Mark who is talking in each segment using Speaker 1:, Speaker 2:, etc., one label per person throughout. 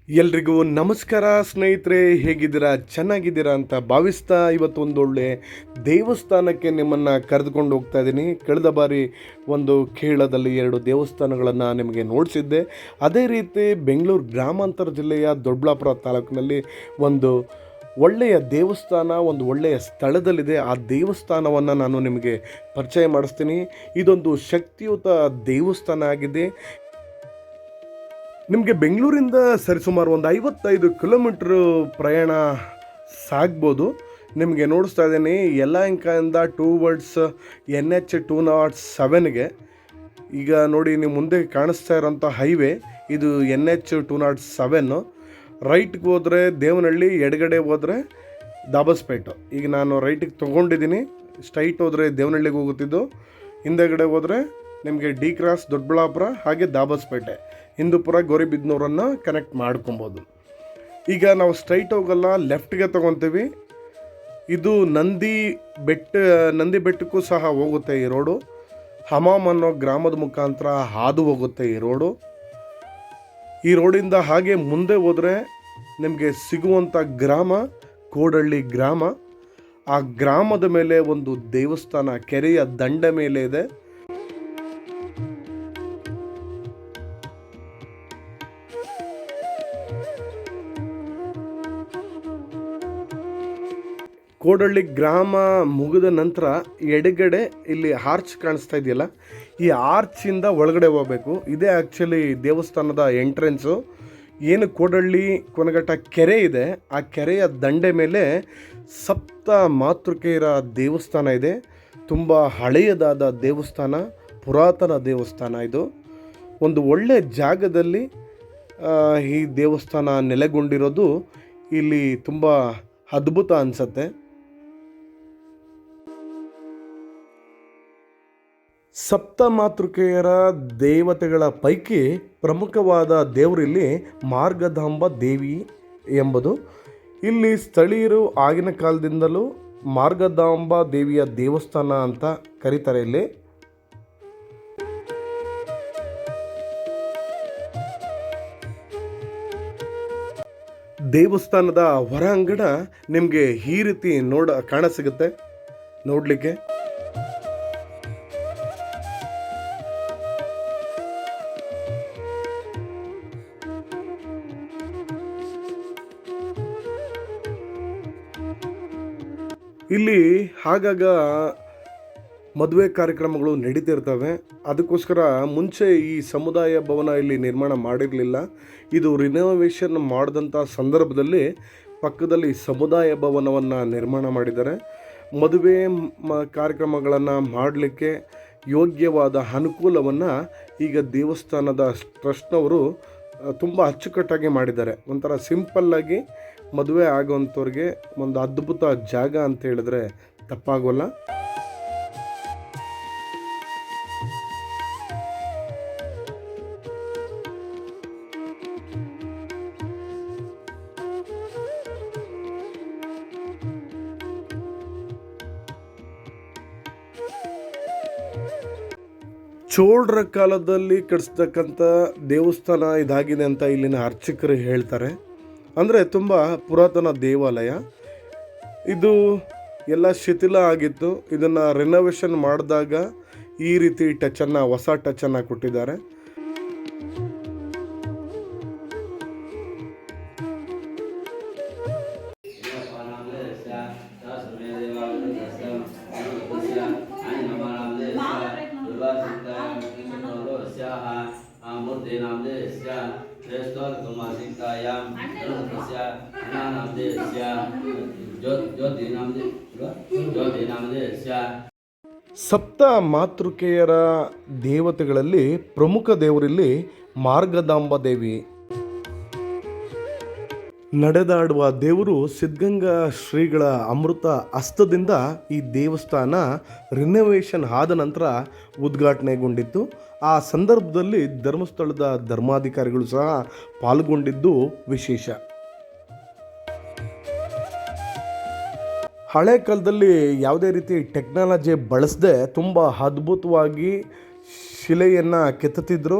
Speaker 1: ಎಲ್ರಿಗೂ ನಮಸ್ಕಾರ ಸ್ನೇಹಿತರೆ, ಹೇಗಿದ್ದೀರಾ? ಚೆನ್ನಾಗಿದ್ದೀರಾ ಅಂತ ಭಾವಿಸ್ತಾ ಇವತ್ತೊಂದೊಳ್ಳೆ ದೇವಸ್ಥಾನಕ್ಕೆ ನಿಮ್ಮನ್ನು ಕರೆದುಕೊಂಡು ಹೋಗ್ತಾ ಇದ್ದೀನಿ. ಕಳೆದ ಬಾರಿ ಒಂದು ಕೇರಳದಲ್ಲಿ 2 ದೇವಸ್ಥಾನಗಳನ್ನು ನಿಮಗೆ ನೋಡಿಸಿದ್ದೆ. ಅದೇ ರೀತಿ ಬೆಂಗಳೂರು ಗ್ರಾಮಾಂತರ ಜಿಲ್ಲೆಯ ದೊಡ್ಡಬಳ್ಳಾಪುರ ತಾಲೂಕಿನಲ್ಲಿ ಒಂದು ಒಳ್ಳೆಯ ದೇವಸ್ಥಾನ, ಒಂದು ಒಳ್ಳೆಯ ಸ್ಥಳದಲ್ಲಿದೆ. ಆ ದೇವಸ್ಥಾನವನ್ನು ನಾನು ನಿಮಗೆ ಪರಿಚಯ ಮಾಡಿಸ್ತೀನಿ. ಇದೊಂದು ಶಕ್ತಿಯುತ ದೇವಸ್ಥಾನ ಆಗಿದೆ. ನಿಮಗೆ ಬೆಂಗಳೂರಿಂದ ಸರಿಸುಮಾರು ಒಂದು 55 ಕಿಲೋಮೀಟ್ರು ಪ್ರಯಾಣ ಸಾಗ್ಬೋದು. ನಿಮಗೆ ನೋಡಿಸ್ತಾ ಇದ್ದೀನಿ ಯಲಹಂಕದಿಂದ ಟೂವರ್ಡ್ಸ್ NH 207ಗೆ. ಈಗ ನೋಡಿ, ನೀವು ಮುಂದೆ ಕಾಣಿಸ್ತಾ ಇರೋಂಥ ಹೈವೇ ಇದು NH 207. ರೈಟ್ಗೆ ಹೋದರೆ ದೇವನಹಳ್ಳಿ, ಎಡಗಡೆ ಹೋದರೆ ದಾಬಸ್ಪೇಟು. ಈಗ ನಾನು ರೈಟಿಗೆ ತೊಗೊಂಡಿದ್ದೀನಿ. ಸ್ಟ್ರೈಟ್ ಹೋದರೆ ದೇವನಹಳ್ಳಿಗೆ ಹೋಗುತ್ತಿದ್ದು, ಹಿಂದೆಗಡೆ ಹೋದರೆ ನಿಮಗೆ ಡಿ ಕ್ರಾಸ್ ದೊಡ್ಡಬಳ್ಳಾಪುರ, ಹಾಗೆ ದಾಬಸ್ಪೇಟೆ, ಹಿಂದೂಪುರ, ಗೌರಿಬಿದನೂರನ್ನು ಕನೆಕ್ಟ್ ಮಾಡ್ಕೊಬೋದು. ಈಗ ನಾವು ಸ್ಟ್ರೈಟ್ ಹೋಗಲ್ಲ, ಲೆಫ್ಟ್ಗೆ ತೊಗೊತೀವಿ. ಇದು ನಂದಿ ಬೆಟ್ಟಕ್ಕೂ ಸಹ ಹೋಗುತ್ತೆ ಈ ರೋಡು. ಹಮಾಮ್ ಅನ್ನೋ ಗ್ರಾಮದ ಮುಖಾಂತರ ಹಾದು ಹೋಗುತ್ತೆ ಈ ರೋಡು. ಈ ರೋಡಿಂದ ಹಾಗೆ ಮುಂದೆ ಹೋದರೆ ನಿಮಗೆ ಸಿಗುವಂಥ ಗ್ರಾಮ ಕೋಡಹಳ್ಳಿ ಗ್ರಾಮ. ಆ ಗ್ರಾಮದ ಮೇಲೆ ಒಂದು ದೇವಸ್ಥಾನ ಕೆರೆಯ ದಂಡ ಮೇಲೆ ಇದೆ. ಕೋಡಹಳ್ಳಿ ಗ್ರಾಮ ಮುಗಿದ ನಂತರ ಎಡಗಡೆ ಇಲ್ಲಿ ಆರ್ಚ್ ಕಾಣಿಸ್ತಾ ಇದೆಯಲ್ಲ, ಈ ಆರ್ಚಿಂದ ಒಳಗಡೆ ಹೋಗಬೇಕು. ಇದೇ ಆ್ಯಕ್ಚುಲಿ ದೇವಸ್ಥಾನದ ಎಂಟ್ರೆನ್ಸು. ಏನು ಕೋಡಹಳ್ಳಿ ಕೊನಗಟ್ಟ ಕೆರೆ ಇದೆ, ಆ ಕೆರೆಯ ದಂಡೆ ಮೇಲೆ ಸಪ್ತ ಮಾತೃಕೆಯರ ದೇವಸ್ಥಾನ ಇದೆ. ತುಂಬ ಹಳೆಯದಾದ ದೇವಸ್ಥಾನ, ಪುರಾತನ ದೇವಸ್ಥಾನ. ಇದು ಒಂದು ಒಳ್ಳೆಯ ಜಾಗದಲ್ಲಿ ಈ ದೇವಸ್ಥಾನ ನೆಲೆಗೊಂಡಿರೋದು ಇಲ್ಲಿ ತುಂಬ ಅದ್ಭುತ ಅನಿಸುತ್ತೆ. ಸಪ್ತ ಮಾತೃಕೆಯರ ದೇವತೆಗಳ ಪೈಕಿ ಪ್ರಮುಖವಾದ ದೇವರು ಇಲ್ಲಿ ಮಾರ್ಗದಾಂಬ ದೇವಿ ಎಂಬುದು. ಇಲ್ಲಿ ಸ್ಥಳೀಯರು ಆಗಿನ ಕಾಲದಿಂದಲೂ ಮಾರ್ಗದಾಂಬ ದೇವಿಯ ದೇವಸ್ಥಾನ ಅಂತ ಕರೀತಾರೆ. ಇಲ್ಲಿ ದೇವಸ್ಥಾನದ ಹೊರಾಂಗಣ ನಿಮಗೆ ಈ ರೀತಿ ಕಾಣಸಿಗುತ್ತೆ ನೋಡಲಿಕ್ಕೆ. ಇಲ್ಲಿ ಆಗಾಗ ಮದುವೆ ಕಾರ್ಯಕ್ರಮಗಳು ನಡೀತಿರ್ತವೆ. ಅದಕ್ಕೋಸ್ಕರ ಮುಂಚೆ ಈ ಸಮುದಾಯ ಭವನ ಇಲ್ಲಿ ನಿರ್ಮಾಣ ಮಾಡಿರಲಿಲ್ಲ. ಇದು ರಿನೋವೇಷನ್ ಮಾಡಿದಂಥ ಸಂದರ್ಭದಲ್ಲಿ ಪಕ್ಕದಲ್ಲಿ ಸಮುದಾಯ ಭವನವನ್ನು ನಿರ್ಮಾಣ ಮಾಡಿದ್ದಾರೆ. ಮದುವೆ ಕಾರ್ಯಕ್ರಮಗಳನ್ನು ಮಾಡಲಿಕ್ಕೆ ಯೋಗ್ಯವಾದ ಅನುಕೂಲವನ್ನು ಈಗ ದೇವಸ್ಥಾನದ ಟ್ರಸ್ಟ್ನವರು ತುಂಬ ಅಚ್ಚುಕಟ್ಟಾಗಿ ಮಾಡಿದ್ದಾರೆ. ಒಂಥರ ಸಿಂಪಲ್ಲಾಗಿ ಮದುವೆ ಆಗೋವಂಥವ್ರಿಗೆ ಒಂದು ಅದ್ಭುತ ಜಾಗ ಅಂತ ಹೇಳಿದ್ರೆ ತಪ್ಪಾಗೋಲ್ಲ. ಚೋಳರ ಕಾಲದಲ್ಲಿ ಕಟ್ಟಿಸ್ತಕ್ಕಂಥ ದೇವಸ್ಥಾನ ಇದಾಗಿದೆ ಅಂತ ಇಲ್ಲಿನ ಅರ್ಚಕರು ಹೇಳ್ತಾರೆ. ಅಂದರೆ ತುಂಬ ಪುರಾತನ ದೇವಾಲಯ ಇದು. ಎಲ್ಲ ಶಿಥಿಲ ಆಗಿತ್ತು. ಇದನ್ನು ರಿನೋವೇಷನ್ ಮಾಡಿದಾಗ ಈ ರೀತಿ ಹೊಸ ಟಚನ್ನು ಕೊಟ್ಟಿದ್ದಾರೆ. ಸಪ್ತ ಮಾತೃಕೆಯರ ದೇವತೆಗಳಲ್ಲಿ ಪ್ರಮುಖ ದೇವರಲ್ಲಿ ಮಾರ್ಗದಾಂಬ ದೇವಿ. ನಡೆದಾಡುವ ದೇವರು ಸಿದ್ಧಗಂಗಾ ಶ್ರೀಗಳ ಅಮೃತ ಹಸ್ತದಿಂದ ಈ ದೇವಸ್ಥಾನ ರಿನೋವೇಷನ್ ಆದ ನಂತರ ಉದ್ಘಾಟನೆಗೊಂಡಿತ್ತು. ಆ ಸಂದರ್ಭದಲ್ಲಿ ಧರ್ಮಸ್ಥಳದ ಧರ್ಮಾಧಿಕಾರಿಗಳು ಸಹ ಪಾಲ್ಗೊಂಡಿದ್ದು ವಿಶೇಷ. ಹಳೆ ಕಾಲದಲ್ಲಿ ಯಾವುದೇ ರೀತಿ ಟೆಕ್ನಾಲಜಿ ಬಳಸದೆ ತುಂಬ ಅದ್ಭುತವಾಗಿ ಶಿಲೆಯನ್ನು ಕೆತ್ತುತ್ತಿದ್ದರು,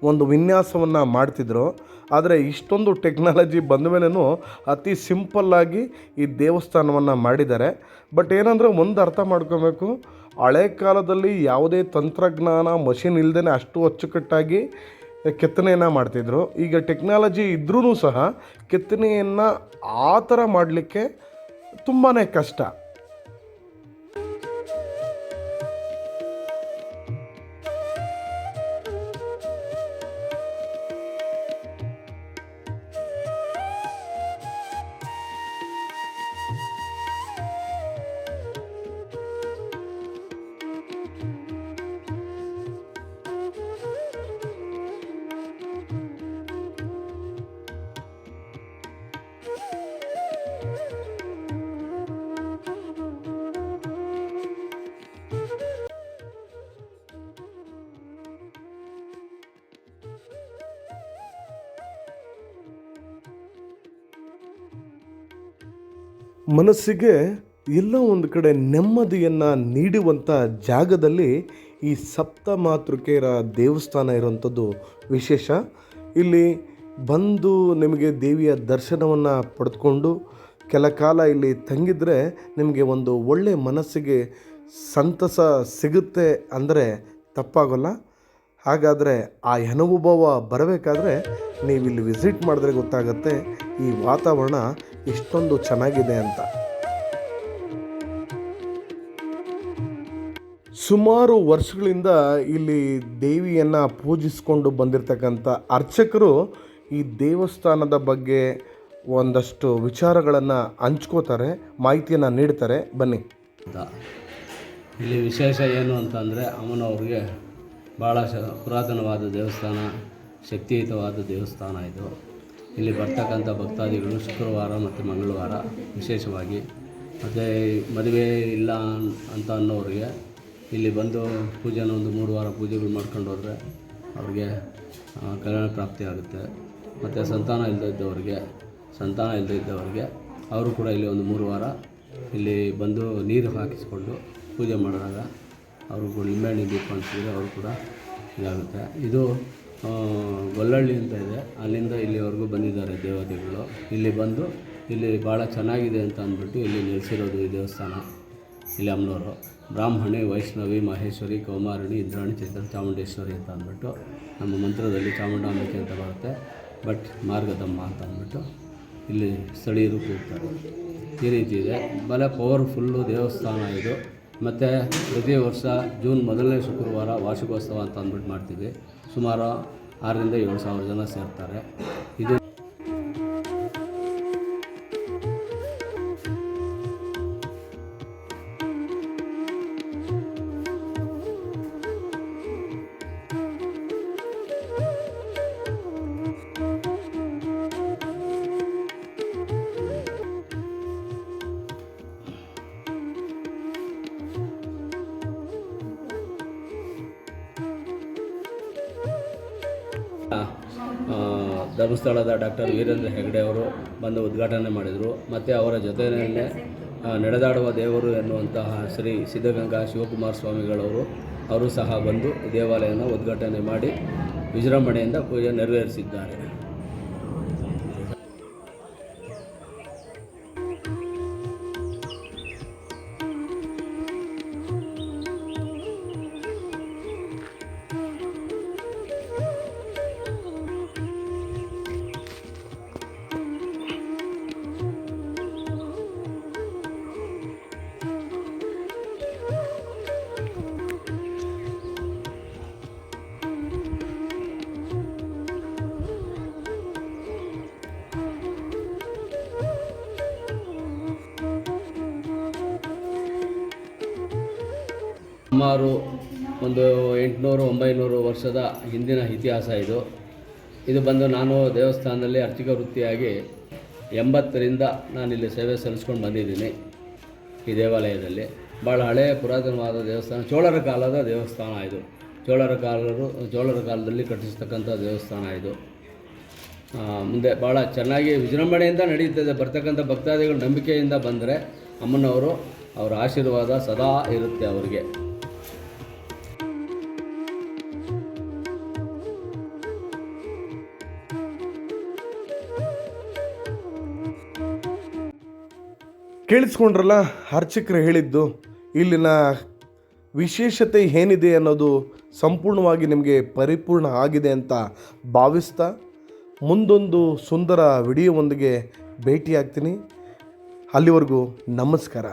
Speaker 1: ಒಂದು ವಿನ್ಯಾಸವನ್ನು ಮಾಡ್ತಿದ್ರು. ಆದರೆ ಇಷ್ಟೊಂದು ಟೆಕ್ನಾಲಜಿ ಬಂದ ಮೇಲೂ ಅತಿ ಸಿಂಪಲ್ಲಾಗಿ ಈ ದೇವಸ್ಥಾನವನ್ನು ಮಾಡಿದ್ದಾರೆ. ಬಟ್ ಏನಂದರೆ ಒಂದು ಅರ್ಥ ಮಾಡ್ಕೋಬೇಕು, ಹಳೆ ಕಾಲದಲ್ಲಿ ಯಾವುದೇ ತಂತ್ರಜ್ಞಾನ ಮಷಿನ್ ಇಲ್ಲದೇ ಅಷ್ಟು ಅಚ್ಚುಕಟ್ಟಾಗಿ ಕೆತ್ತನೆಯನ್ನು ಮಾಡ್ತಿದ್ರು. ಈಗ ಟೆಕ್ನಾಲಜಿ ಇದ್ರೂ ಸಹ ಕೆತ್ತನೆಯನ್ನು ಆ ಥರ ಮಾಡಲಿಕ್ಕೆ ತುಂಬಾ ಕಷ್ಟ. ಮನಸ್ಸಿಗೆ ಎಲ್ಲೋ ಒಂದು ಕಡೆ ನೆಮ್ಮದಿಯನ್ನು ನೀಡುವಂಥ ಜಾಗದಲ್ಲಿ ಈ ಸಪ್ತಮಾತೃಕೆಯರ ದೇವಸ್ಥಾನ ಇರುವಂಥದ್ದು ವಿಶೇಷ. ಇಲ್ಲಿ ಬಂದು ನಿಮಗೆ ದೇವಿಯ ದರ್ಶನವನ್ನು ಪಡೆದುಕೊಂಡು ಕೆಲ ಕಾಲ ಇಲ್ಲಿ ತಂಗಿದರೆ ನಿಮಗೆ ಒಂದು ಒಳ್ಳೆಯ ಮನಸ್ಸಿಗೆ ಸಂತಸ ಸಿಗುತ್ತೆ ಅಂದರೆ ತಪ್ಪಾಗೋಲ್ಲ. ಹಾಗಾದರೆ ಆ ಅನುಭವ ಬರಬೇಕಾದ್ರೆ ನೀವು ಇಲ್ಲಿ ವಿಸಿಟ್ ಮಾಡಿದ್ರೆ ಗೊತ್ತಾಗುತ್ತೆ ಈ ವಾತಾವರಣ ಎಷ್ಟೊಂದು ಚೆನ್ನಾಗಿದೆ ಅಂತ. ಸುಮಾರು ವರ್ಷಗಳಿಂದ ಇಲ್ಲಿ ದೇವಿಯನ್ನು ಪೂಜಿಸಿಕೊಂಡು ಬಂದಿರತಕ್ಕಂಥ ಅರ್ಚಕರು ಈ ದೇವಸ್ಥಾನದ ಬಗ್ಗೆ ಒಂದಷ್ಟು ವಿಚಾರಗಳನ್ನು ಹಂಚ್ಕೋತಾರೆ, ಮಾಹಿತಿಯನ್ನು ನೀಡ್ತಾರೆ. ಬನ್ನಿ.
Speaker 2: ಇಲ್ಲಿ ವಿಶೇಷ ಏನು ಅಂತಂದರೆ ಅಮ್ಮನವ್ರಿಗೆ ಭಾಳ ಪುರಾತನವಾದ ದೇವಸ್ಥಾನ, ಶಕ್ತಿಯುತವಾದ ದೇವಸ್ಥಾನ ಇದು. ಇಲ್ಲಿ ಬರ್ತಕ್ಕಂಥ ಭಕ್ತಾದಿಗಳು ಶುಕ್ರವಾರ ಮತ್ತು ಮಂಗಳವಾರ ವಿಶೇಷವಾಗಿ, ಮತ್ತು ಮದುವೆ ಇಲ್ಲ ಅಂತ ಅನ್ನೋರಿಗೆ ಇಲ್ಲಿ ಬಂದು ಪೂಜೆನ ಒಂದು 3 ವಾರ ಪೂಜೆಗಳು ಮಾಡ್ಕೊಂಡು ಹೋದರೆ ಅವ್ರಿಗೆ ಕಲ್ಯಾಣ ಪ್ರಾಪ್ತಿ ಆಗುತ್ತೆ. ಮತ್ತು ಸಂತಾನ ಇಲ್ಲದಿದ್ದವ್ರಿಗೆ ಅವರು ಕೂಡ ಇಲ್ಲಿ ಒಂದು 3 ವಾರ ಇಲ್ಲಿ ಬಂದು ನೀರು ಹಾಕಿಸ್ಕೊಂಡು ಪೂಜೆ ಮಾಡಿದಾಗ ಅವ್ರಿಗೂ ನಿಂಬೆಹಣ್ಣು ದೀಪ ಅನಿಸಿದ್ರೆ ಅವರು ಕೂಡ ಇದಾಗುತ್ತೆ. ಇದು ಗೊಲ್ಲಹಳ್ಳಿ ಅಂತ ಇದೆ, ಅಲ್ಲಿಂದ ಇಲ್ಲಿವರೆಗೂ ಬಂದಿದ್ದಾರೆ ದೇವತೆಗಳು. ಇಲ್ಲಿ ಬಂದು ಇಲ್ಲಿ ಭಾಳ ಚೆನ್ನಾಗಿದೆ ಅಂತ ಅಂದ್ಬಿಟ್ಟು ಇಲ್ಲಿ ನೆಲೆಸಿರೋದು ಈ ದೇವಸ್ಥಾನ. ಇಲ್ಲಿ ಅಮ್ಮನವರು ಬ್ರಾಹ್ಮಣಿ, ವೈಷ್ಣವಿ, ಮಹೇಶ್ವರಿ, ಕೌಮಾರಿಣಿ, ಇಂದ್ರಾಣಿ, ಚೈತ್ರ, ಚಾಮುಂಡೇಶ್ವರಿ ಅಂತ ಅಂದ್ಬಿಟ್ಟು ನಮ್ಮ ಮಂತ್ರದಲ್ಲಿ ಚಾಮುಂಡಾಂಬಿಕೆ ಅಂತ ಬರುತ್ತೆ, ಬಟ್ ಮಾರ್ಗದಮ್ಮ ಅಂತ ಅಂದ್ಬಿಟ್ಟು ಇಲ್ಲಿ ಸ್ಥಳೀಯರು ಕೂಗ್ತಾರೆ. ಈ ರೀತಿ ಇದೆ. ಬಹಳ ಪವರ್ಫುಲ್ಲು ದೇವಸ್ಥಾನ ಇದು. ಮತ್ತು ಪ್ರತಿ ವರ್ಷ ಜೂನ್ 1ನೇ ಶುಕ್ರವಾರ ವಾರ್ಷಿಕೋತ್ಸವ ಅಂತ ಅಂದ್ಬಿಟ್ಟು ಮಾಡ್ತೀವಿ. ಸುಮಾರು 6,000 to 7,000 ಜನ ಸೇರ್ತಾರೆ. ಇದು ಧರ್ಮಸ್ಥಳದ ಡಾಕ್ಟರ್ ವೀರೇಂದ್ರ ಹೆಗ್ಡೆ ಅವರು ಬಂದು ಉದ್ಘಾಟನೆ ಮಾಡಿದರು. ಮತ್ತು ಅವರ ಜೊತೆಯಲ್ಲೇ ನಡೆದಾಡುವ ದೇವರು ಎನ್ನುವಂತಹ ಶ್ರೀ ಸಿದ್ಧಗಂಗಾ ಶಿವಕುಮಾರ ಸ್ವಾಮಿಗಳವರು ಅವರು ಸಹ ಬಂದು ದೇವಾಲಯವನ್ನು ಉದ್ಘಾಟನೆ ಮಾಡಿ ವಿಜೃಂಭಣೆಯಿಂದ ಪೂಜೆ ನೆರವೇರಿಸಿದ್ದಾರೆ. ಸುಮಾರು ಒಂದು 800-900 ವರ್ಷದ ಹಿಂದಿನ ಇತಿಹಾಸ ಇದು. ಇದು ಬಂದು ನಾನು ದೇವಸ್ಥಾನದಲ್ಲಿ ಅರ್ಚಕ ವೃತ್ತಿಯಾಗಿ 80ರಿಂದ ನಾನಿಲ್ಲಿ ಸೇವೆ ಸಲ್ಲಿಸ್ಕೊಂಡು ಬಂದಿದ್ದೀನಿ. ಈ ದೇವಾಲಯದಲ್ಲಿ ಭಾಳ ಹಳೆಯ ಪುರಾತನವಾದ ದೇವಸ್ಥಾನ, ಚೋಳರ ಕಾಲದ ದೇವಸ್ಥಾನ ಇದು. ಚೋಳರ ಕಾಲದಲ್ಲಿ ಕಟ್ಟಿಸ್ತಕ್ಕಂಥ ದೇವಸ್ಥಾನ ಇದು. ಮುಂದೆ ಭಾಳ ಚೆನ್ನಾಗಿ ವಿಜೃಂಭಣೆಯಿಂದ ನಡೀತದೆ. ಬರ್ತಕ್ಕಂಥ ಭಕ್ತಾದಿಗಳು ನಂಬಿಕೆಯಿಂದ ಬಂದರೆ ಅಮ್ಮನವರು ಅವರ ಆಶೀರ್ವಾದ ಸದಾ ಇರುತ್ತೆ ಅವರಿಗೆ.
Speaker 1: ಕೇಳಿಸ್ಕೊಂಡ್ರಲ್ಲ, ಅರ್ಚಕರು ಹೇಳಿದ್ದು ಇಲ್ಲಿನ ವಿಶೇಷತೆ ಏನಿದೆ ಅನ್ನೋದು ಸಂಪೂರ್ಣವಾಗಿ ನಿಮಗೆ ಪರಿಪೂರ್ಣ ಆಗಿದೆ ಅಂತ ಭಾವಿಸ್ತಾ ಮುಂದೊಂದು ಸುಂದರ ವಿಡಿಯೋವೊಂದಿಗೆ ಭೇಟಿಯಾಗ್ತೀನಿ. ಅಲ್ಲಿವರೆಗೂ ನಮಸ್ಕಾರ.